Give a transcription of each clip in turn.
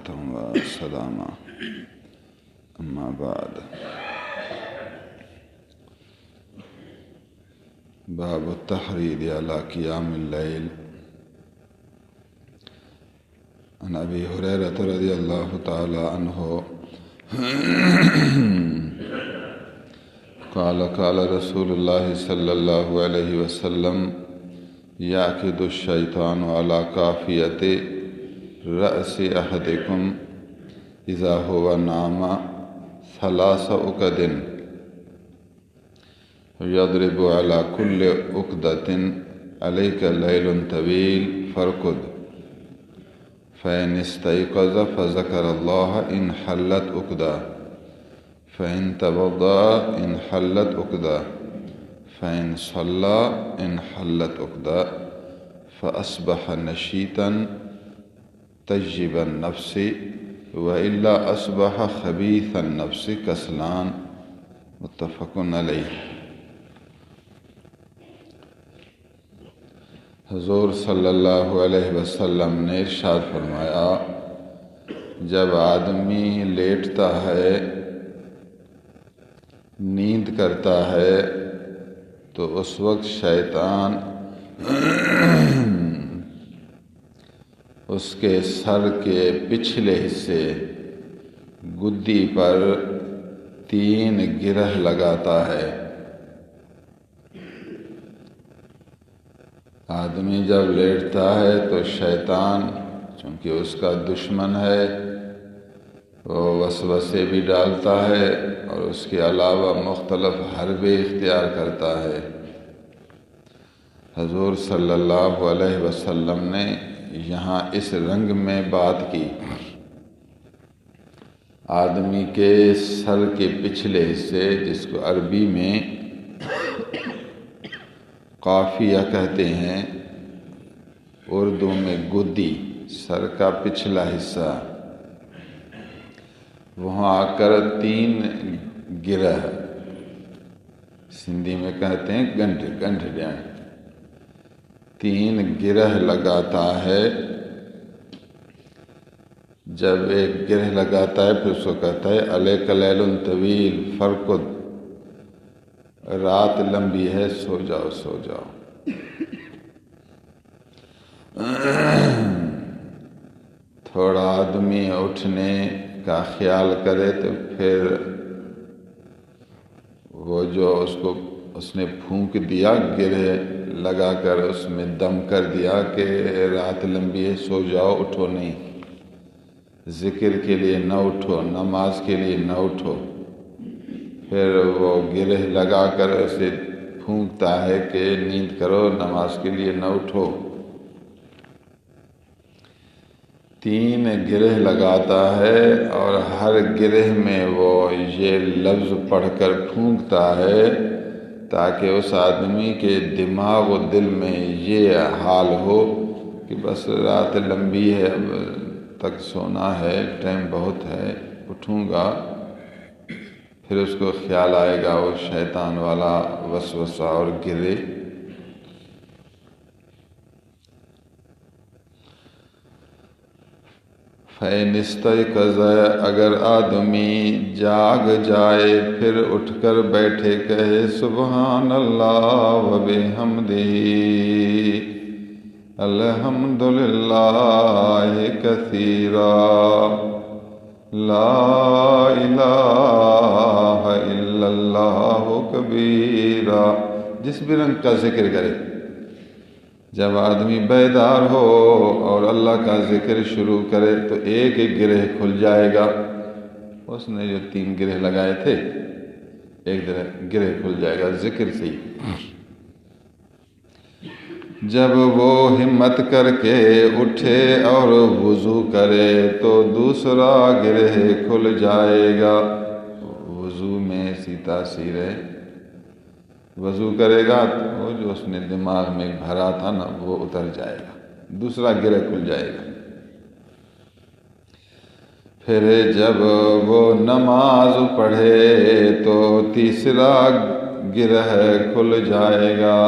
وسلاما اما بعد باب التحريض على قيام الليل عن ابي هريرة رضي الله تعالى عنه قال رسول الله صلى الله عليه وسلم يعقد الشيطان على قافية رأس أحدكم إذا هو نام 3 عقد يضرب على كل عقدة عليك ليل طويل فارقد فإن استيقظ فذكر الله إن حلت عقدة فإن توضأ إن حلت عقدة فإن صلى إن حلت عقدة فأصبح نشيطا طيب النفس وإلا أصبح خبيث النفس كسلان متفق علیہ۔ حضور صلی اللہ علیہ وسلم نے ارشاد فرمایا، جب آدمی لیٹتا ہے، نیند کرتا ہے، تو اس وقت شیطان اس کے سر کے پچھلے حصے گدی پر 3 گرہ لگاتا ہے۔ آدمی جب لیٹتا ہے تو شیطان چونکہ اس کا دشمن ہے، وہ وسوسے بھی ڈالتا ہے اور اس کے علاوہ مختلف حربے اختیار کرتا ہے۔ حضور صلی اللہ علیہ وسلم نے یہاں اس رنگ میں بات کی، آدمی کے سر کے پچھلے حصے جس کو عربی میں قافیہ کہتے ہیں، اردو میں گدی، سر کا پچھلا حصہ، وہاں آ کر 3 گرہ، سندھی میں کہتے ہیں گنٹھ 3 گرہ لگاتا ہے۔ جب ایک گرہ لگاتا ہے پھر اس کو کہتا ہے علیک لیل طویل فرقد، رات لمبی ہے، سو جاؤ سو جاؤ۔ تھوڑا آدمی اٹھنے کا خیال کرے تو پھر وہ جو اس نے پھونک دیا، گرہ لگا کر اس میں دم کر دیا کہ رات لمبی ہے، سو جاؤ، اٹھو نہیں، ذکر کے لیے نہ اٹھو، نماز کے لیے نہ اٹھو، پھر وہ گرہ لگا کر اسے پھونکتا ہے کہ نیند کرو، نماز کے لیے نہ اٹھو۔ 3 گرہ لگاتا ہے اور ہر گرہ میں وہ یہ لفظ پڑھ کر پھونکتا ہے تاکہ اس آدمی کے دماغ و دل میں یہ حال ہو کہ بس رات لمبی ہے، اب تک سونا ہے، ٹائم بہت ہے، اٹھوں گا۔ پھر اس کو خیال آئے گا وہ شیطان والا وسوسہ اور گرے۔ فَإِنِ اسْتَيْقَظَ، اگر آدمی جاگ جائے پھر اٹھ کر بیٹھے کہے سبحان اللہ و بحمدہ الحمدللہ کثیرا لا الہ الا اللہ کبیرا، جس بھی رنگ کا ذکر کرے۔ جب آدمی بیدار ہو اور اللہ کا ذکر شروع کرے تو ایک ایک گرہ کھل جائے گا۔ اس نے جو 3 گرہ لگائے تھے، ایک گرہ کھل جائے گا ذکر سے ہی۔ جب وہ ہمت کر کے اٹھے اور وضو کرے تو دوسرا گرہ کھل جائے گا۔ وضو میں اسی تاثیر ہے، وضو کرے گا تو وہ جو اس نے دماغ میں بھرا تھا نا وہ اتر جائے گا، دوسرا گرہ کھل جائے گا۔ پھر جب وہ نماز پڑھے تو تیسرا گرہ کھل جائے گا۔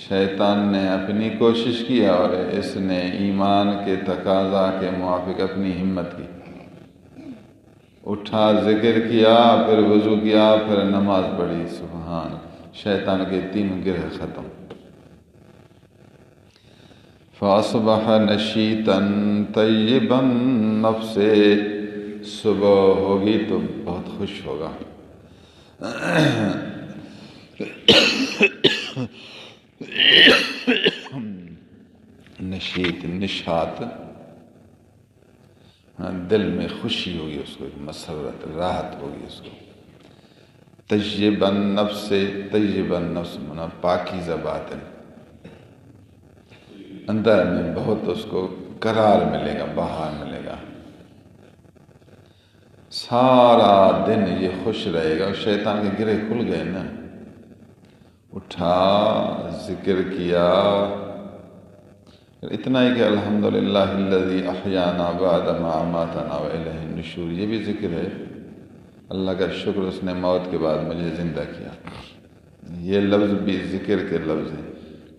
شیطان نے اپنی کوشش کی اور اس نے ایمان کے تقاضا کے موافق اپنی ہمت کی، اٹھا ذکر کیا، پھر وضو کیا، پھر نماز پڑھی، سبحان، شیطان کے 3 گرہ ختم۔ فاصبح نشیطا طیبا النفس، صبح ہوگی تو بہت خوش ہوگا، نشیط، نشاط، دل میں خوشی ہوگی، اس کو ایک مسرت، راحت ہوگی اس کو۔ طیب النفس، طیب النفس منا پاکیزہ باطن، اندر میں بہت اس کو قرار ملے گا، بہار ملے گا، سارا دن یہ خوش رہے گا۔ شیطان کے گرہ کھل گئے نا، اٹھا ذکر کیا، اتنا ہی کہ الحمدللہ الذی احیانا بعد ما اماتنا والیہ النشور، یہ بھی ذکر ہے، اللہ کا شکر اس نے موت کے بعد مجھے زندہ کیا۔ یہ لفظ بھی ذکر کے لفظ ہیں،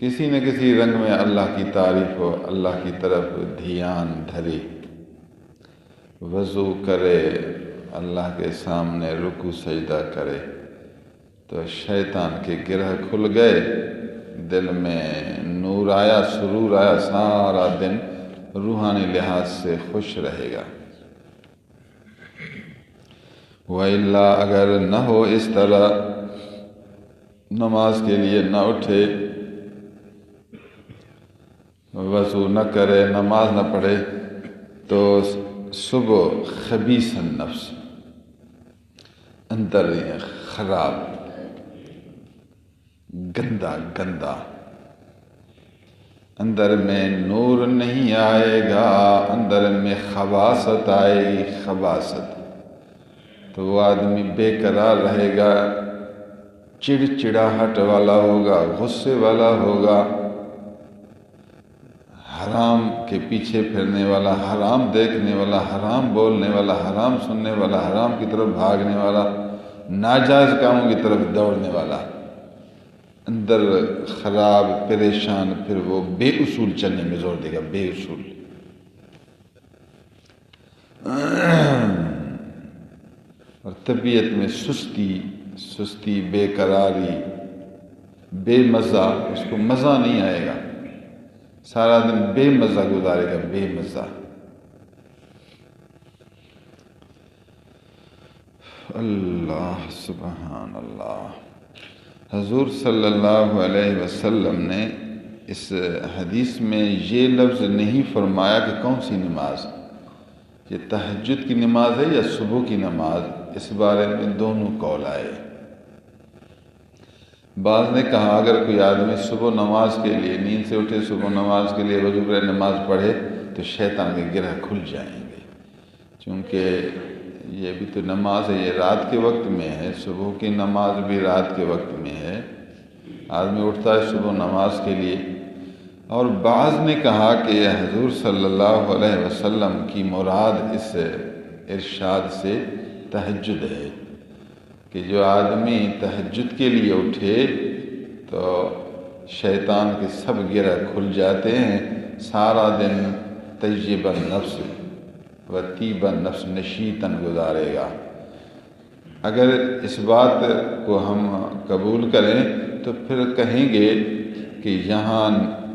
کسی نہ کسی رنگ میں اللہ کی تعریف ہو، اللہ کی طرف دھیان دھرے، وضو کرے، اللہ کے سامنے رکوع سجدہ کرے تو شیطان کے گرہ کھل گئے، دل میں نور آیا، سرور آیا، سارا دن روحانی لحاظ سے خوش رہے گا۔ وَإِلَّا اگر نہ ہو اس طرح، نماز کے لیے نہ اٹھے، وضو نہ کرے، نماز نہ پڑھے، تو صبح خبیث النفس، اندر خراب، گندا گندا، اندر میں نور نہیں آئے گا، اندر میں خباثت آئے گی، خباثت، تو وہ آدمی بے قرار رہے گا، چڑچڑاہٹ والا ہوگا، غصے والا ہوگا، حرام کے پیچھے پھرنے والا، حرام دیکھنے والا، حرام بولنے والا، حرام سننے والا، حرام کی طرف بھاگنے والا، ناجائز کاموں کی طرف دوڑنے والا، اندر خراب، پریشان، پھر وہ بے اصول چلنے میں زور دے گا، بے اصول، اور طبیعت میں سستی، بے قراری، بے مزہ، اس کو مزہ نہیں آئے گا، سارا دن بے مزہ گزارے گا، بے مزہ۔ اللہ سبحان اللہ۔ حضور صلی اللہ علیہ وسلم نے اس حدیث میں یہ لفظ نہیں فرمایا کہ کون سی نماز، یہ تہجد کی نماز ہے یا صبح کی نماز، اس بارے میں دونوں قول آئے۔ بعض نے کہا اگر کوئی آدمی صبح نماز کے لیے نیند سے اٹھے، صبح نماز کے لیے وضو کرے، نماز پڑھے تو شیطان کے گرہ کھل جائیں گے، چونکہ یہ بھی تو نماز ہے، یہ رات کے وقت میں ہے، صبح کی نماز بھی رات کے وقت میں ہے، آدمی اٹھتا ہے صبح نماز کے لیے۔ اور بعض نے کہا کہ حضور صلی اللہ علیہ وسلم کی مراد اس ارشاد سے تہجد ہے، کہ جو آدمی تہجد کے لیے اٹھے تو شیطان کے سب گرہ کھل جاتے ہیں، سارا دن طیب النفس و طیب النفس، نشیطاً گزارے گا۔ اگر اس بات کو ہم قبول کریں تو پھر کہیں گے کہ یہاں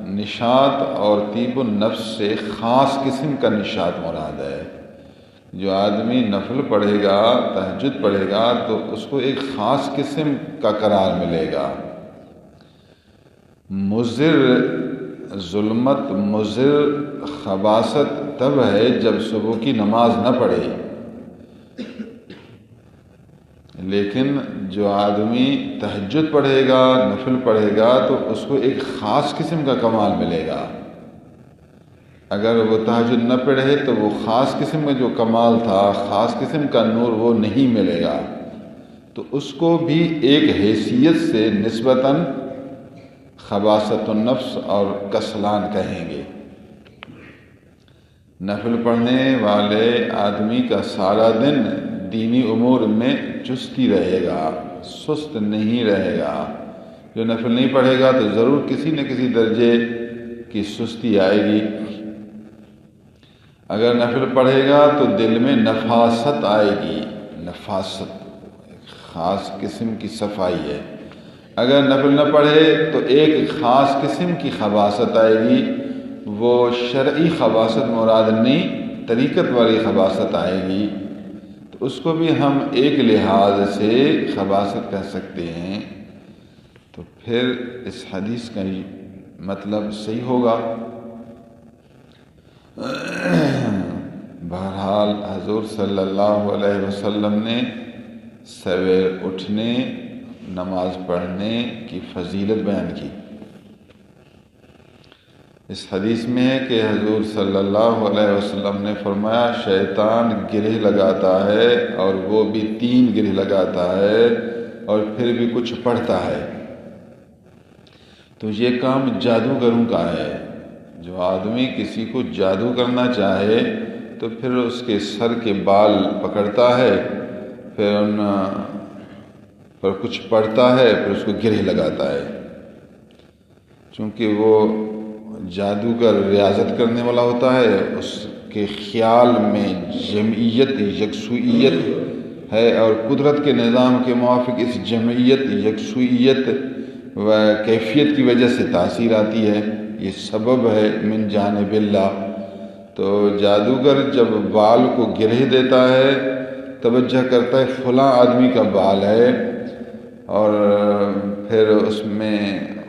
نشاط اور طیب النفس سے خاص قسم کا نشاط مراد ہے۔ جو آدمی نفل پڑھے گا، تہجد پڑھے گا تو اس کو ایک خاص قسم کا قرار ملے گا۔ مضر ظلمت، مضر خباثت تب ہے جب صبح کی نماز نہ پڑھے، لیکن جو آدمی تہجد پڑھے گا، نفل پڑھے گا تو اس کو ایک خاص قسم کا کمال ملے گا۔ اگر وہ تہجد نہ پڑھے تو وہ خاص قسم کا جو کمال تھا، خاص قسم کا نور وہ نہیں ملے گا، تو اس کو بھی ایک حیثیت سے نسبتاً خباثت النفس اور کسلان کہیں گے۔ نفل پڑھنے والے آدمی کا سارا دن دینی امور میں چستی رہے گا، سست نہیں رہے گا، جو نفل نہیں پڑھے گا تو ضرور کسی نہ کسی درجے کی سستی آئے گی. اگر نفل پڑھے گا تو دل میں نفاست آئے گی. نفاست خاص قسم کی صفائی ہے. اگر نفل نہ پڑھے تو ایک خاص قسم کی خباثت آئے گی. وہ شرعی خباثت مراد نہیں، طریقت والی خباثت آئے گی. تو اس کو بھی ہم ایک لحاظ سے خباثت کہہ سکتے ہیں. تو پھر اس حدیث کا مطلب صحیح ہوگا. بہرحال حضور صلی اللہ علیہ وسلم نے سویر اٹھنے، نماز پڑھنے کی فضیلت بیان کی. اس حدیث میں ہے کہ حضور صلی اللہ علیہ وسلم نے فرمایا شیطان گرہ لگاتا ہے اور وہ بھی 3 گرہ لگاتا ہے اور پھر بھی کچھ پڑھتا ہے. تو یہ کام جادوگروں کا ہے. جو آدمی کسی کو جادو کرنا چاہے تو پھر اس کے سر کے بال پکڑتا ہے، پھر ان پر کچھ پڑھتا ہے، پھر اس کو گرہ لگاتا ہے. چونکہ وہ جادوگر ریاضت کرنے والا ہوتا ہے، اس کے خیال میں جمعیت یکسوئیت ہے اور قدرت کے نظام کے موافق اس جمعیت یکسوئیت و کیفیت کی وجہ سے تاثیر آتی ہے. یہ سبب ہے من جانب اللہ. تو جادوگر جب بال کو گرہ دیتا ہے، توجہ کرتا ہے فلاں آدمی کا بال ہے، اور پھر اس میں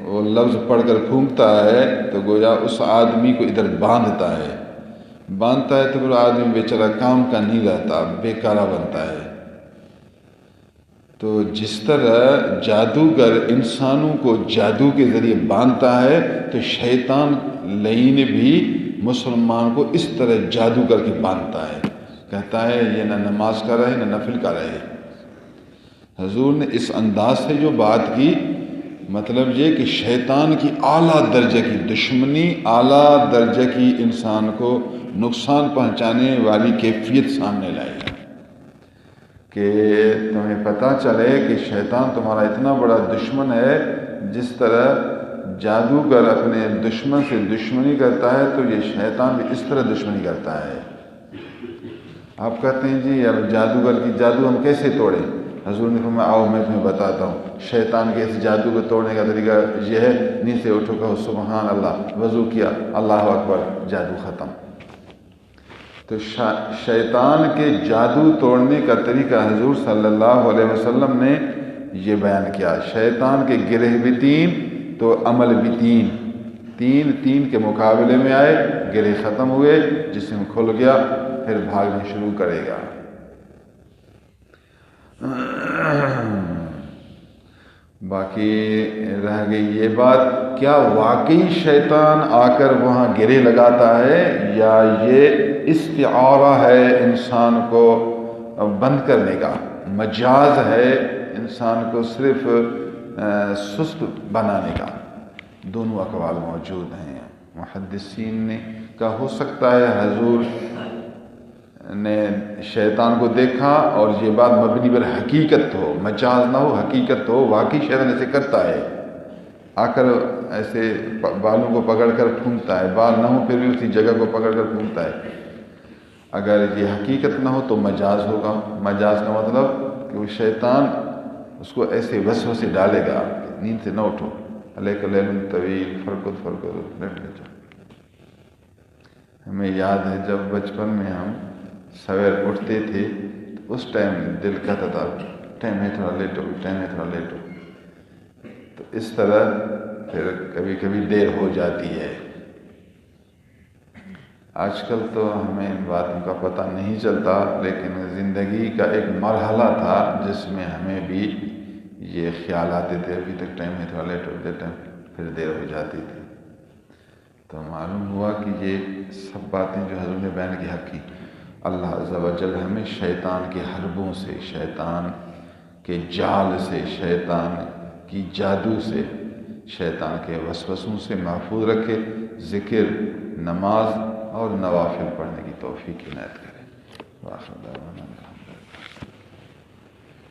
وہ لفظ پڑھ کر پھونکتا ہے تو گویا اس آدمی کو ادھر باندھتا ہے تو پھر آدمی بیچارہ کام کا نہیں رہتا، بیکارہ بنتا ہے. تو جس طرح جادوگر انسانوں کو جادو کے ذریعے باندھتا ہے، تو شیطان لعین بھی مسلمان کو اس طرح جادو کر کے باندھتا ہے. کہتا ہے یہ نہ نماز کا رہے نہ نفل کا رہے. حضور نے اس انداز سے جو بات کی، مطلب یہ کہ شیطان کی اعلیٰ درجے کی دشمنی، اعلیٰ درجے کی انسان کو نقصان پہنچانے والی کیفیت سامنے لائے گا کہ تمہیں پتہ چلے کہ شیطان تمہارا اتنا بڑا دشمن ہے. جس طرح جادوگر اپنے دشمن سے دشمنی کرتا ہے تو یہ شیطان بھی اس طرح دشمنی کرتا ہے. آپ کہتے ہیں جی اب جادوگر کی جادو ہم کیسے توڑیں؟ حضور نے فرمایا آؤ میں تمہیں بتاتا ہوں. شیطان کے اس جادو کو توڑنے کا طریقہ یہ ہے، نیند سے اٹھو کہو سبحان اللہ، وضو کیا اللہ اکبر، جادو ختم. تو شیطان کے جادو توڑنے کا طریقہ حضور صلی اللہ علیہ وسلم نے یہ بیان کیا. شیطان کے گرہ بھی 3 تو عمل بھی 3 3 کے مقابلے میں آئے. گرہ ختم ہوئے، جسم کھل گیا، پھر بھاگنا شروع کرے گا. باقی رہ گئی یہ بات، کیا واقعی شیطان آ کر وہاں گرہ لگاتا ہے یا یہ استعارہ ہے انسان کو بند کرنے کا، مجاز ہے انسان کو صرف سست بنانے کا؟ دونوں اقوال موجود ہیں. محدثین نے کہا ہو سکتا ہے حضور نے شیطان کو دیکھا اور یہ بات مبنی پر حقیقت ہو، مجاز نہ ہو، حقیقت ہو، واقعی شیطان ایسے کرتا ہے، آ کر ایسے بالوں کو پکڑ کر پھونکتا ہے، بال نہ ہو پھر بھی اسی جگہ کو پکڑ کر پھونکتا ہے. اگر یہ حقیقت نہ ہو تو مجاز ہوگا. مجاز کا مطلب کہ وہ شیطان اس کو ایسے وسوسے ڈالے گا کہ نیند سے نہ اٹھو، علیک لیل طویل فرقد لیٹ جاؤ. ہمیں یاد ہے جب بچپن میں ہم سویر اٹھتے تھے تو اس ٹائم دل کہتا تھا ٹائم ہے تھوڑا لیٹ ہو، ٹائم ہے تھوڑا لیٹ ہو. تو اس طرح پھر کبھی کبھی دیر ہو جاتی ہے. آج کل تو ہمیں ان باتوں کا پتہ نہیں چلتا، لیکن زندگی کا ایک مرحلہ تھا جس میں ہمیں بھی یہ خیال آتے تھے ابھی تک ٹائم ہے تھوڑا لیٹ ہو جاتا ہے، پھر دیر ہو جاتی تھی. تو معلوم ہوا کہ یہ سب باتیں جو حضور نے بیان کی حق کی. اللہ عز و جل ہمیں شیطان کے حربوں سے، شیطان کے جال سے، شیطان کی جادو سے، شیطان کے وسوسوں سے محفوظ رکھے. ذکر، نماز اور نوافل پڑھنے کی توفیق عنایت کرے.